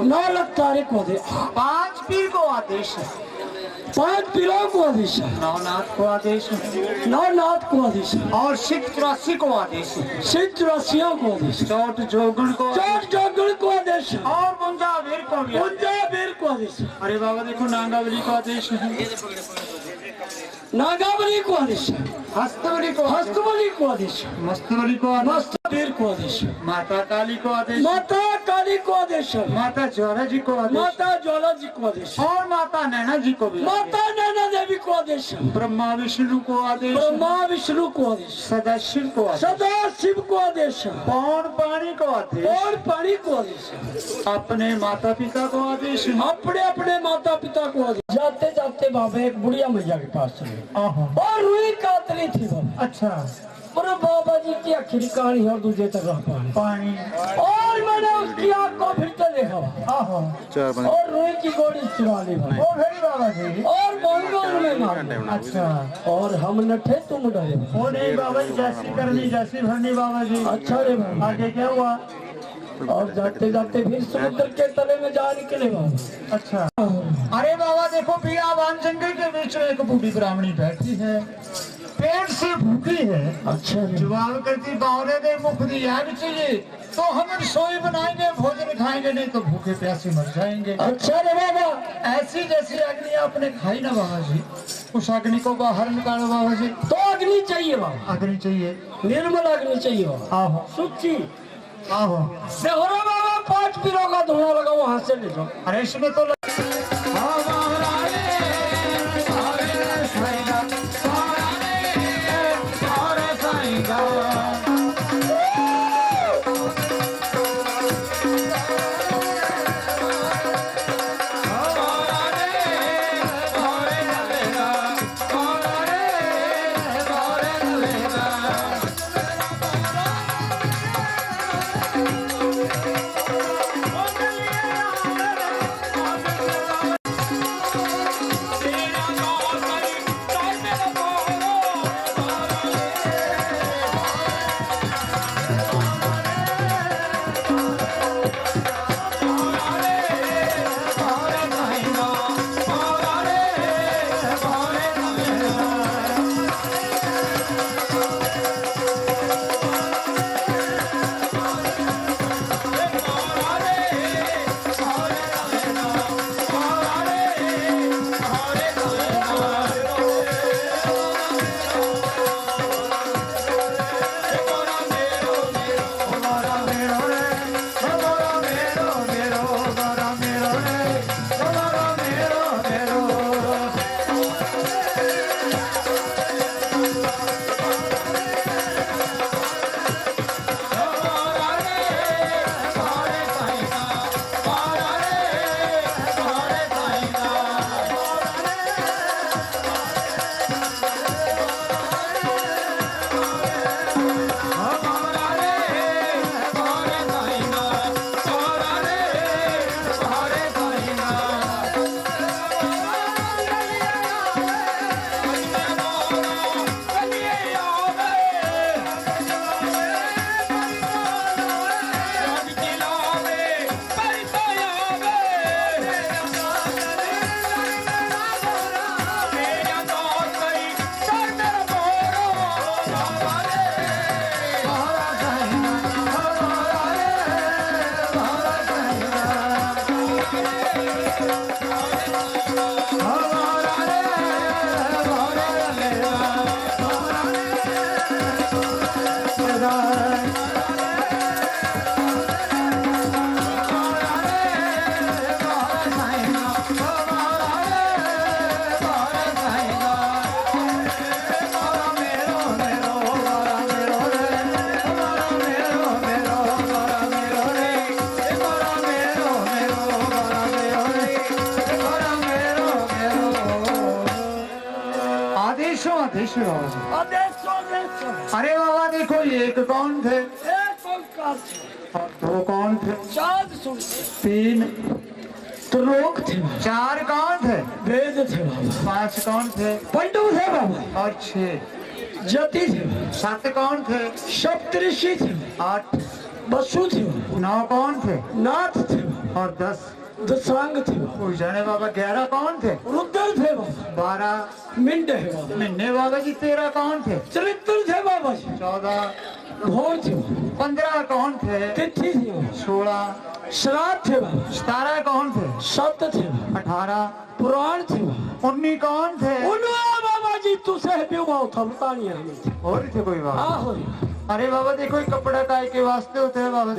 9 तारीख को आदेश, 5 पीर को आदेश है, 5 पीरों को आदेश है, नवनाथ को आदेश है, नवनाथ को आदेश है, और सिद्ध 84 को आदेश है, सिद्ध 84 को आदेश है, चौथ जोगुण को, चौथ जोगुण को आदेश है, और मुंजावीर को भी, मुंजावीर को आदेश है। अरे बाबा देखो नागावली को आदेश है, नागावली को आदेश है, हस्तवली को, हस्तवली को आदेश है, मस्तवली को आदेश, मस्तवीर को आदेश है, माता काली को आदेश, माता काली को आदेश है, माता ज्वाला जी को आदेश, माता ज्वाला जी को आदेश है, और माता नैना जी को भी, माता नैना देवी को आदेश है, ब्रह्मा विष्णु को आदेश, ब्रह्मा विष्णु को आदेश, सदाशिव को आदेश, सदा शिव को आदेश है, पौन पानी को आदेश, और पानी को आदेश है, अपने माता पिता को आदेश, अपने अपने माता पिता को आदेश। जाते जाते बाबा एक बुढ़िया मैया के पास चले और रुई कातरी थी बाबा। अच्छा, और बाबा जी की आखिरी कहानी और दूसरे तक रह पानी, और मैंने उसकी आँख को फिर से देखा और रुई की गोली चुरा ली ओ भेड़ी बाबा जी, और बंगोल में मार। अच्छा, और हम नठे तुम डरे। ओ नहीं बाबा जी, जैसी करनी जैसी भरनी बाबा जी। अच्छा रे बाबा, आगे क्या हुआ? और जाते जाते फिर समुद्र के तले में जा निकले बाबा। अच्छा। अरे बाबा देखो बियाबान जंगल के बीच में एक बूढ़ी ब्राह्मणी बैठी है, पेट से भूखी है। अच्छा जवाब करती बावरे दे मुख दी आग चाहिए तो हम रसोई बनाएंगे, भोजन खाएंगे, नहीं तो भूखे प्यासे मर जाएंगे। अच्छा रे बाबा। ऐसी जैसी अग्नि आपने खाई ना बाबा जी, उस अग्नि को बाहर निकालो बाबा जी। तो अग्नि चाहिए बाबा, अग्नि चाहिए, निर्मल अग्नि चाहिए बाबा, आहो सुची। आहो। देखो रे बाबा 5 किलो का धुआं लगा, वहां से ले जाओ। अरे इसमें तो अरे बाबा देखो एक कौन थे, दो कौन थे, 3 त्रिलोक थे, 4 कौन थे, वेद थे बाबा, 5 कौन थे, पंडु थे बाबा, और 6 जति थे, 7 कौन थे, सप्तऋषि थे, 8 वसु थे, 9 कौन थे, नाथ थे, और 10 दशांग थे, जाने बाबा 11 कौन थे, रुद्र थे बाबा, 12 मिंड है बाबा, मिन्ने बाबा जी, 13 कौन थे, चरित्र थे बाबा जी, 14 घोर थे, 15 कौन थे, तिथि थे, 16 श्राद्ध थे बाबा, 17 कौन थे, सत्य थे, 18 पुराण थे, 19 कौन थे, उन्होंने बाबा जी तुझे विवाह था बतानी है और थे कोई बाबा। आहो अरे बाबा देखो ये कपड़ा काय के वास्ते होते हैं बाबा।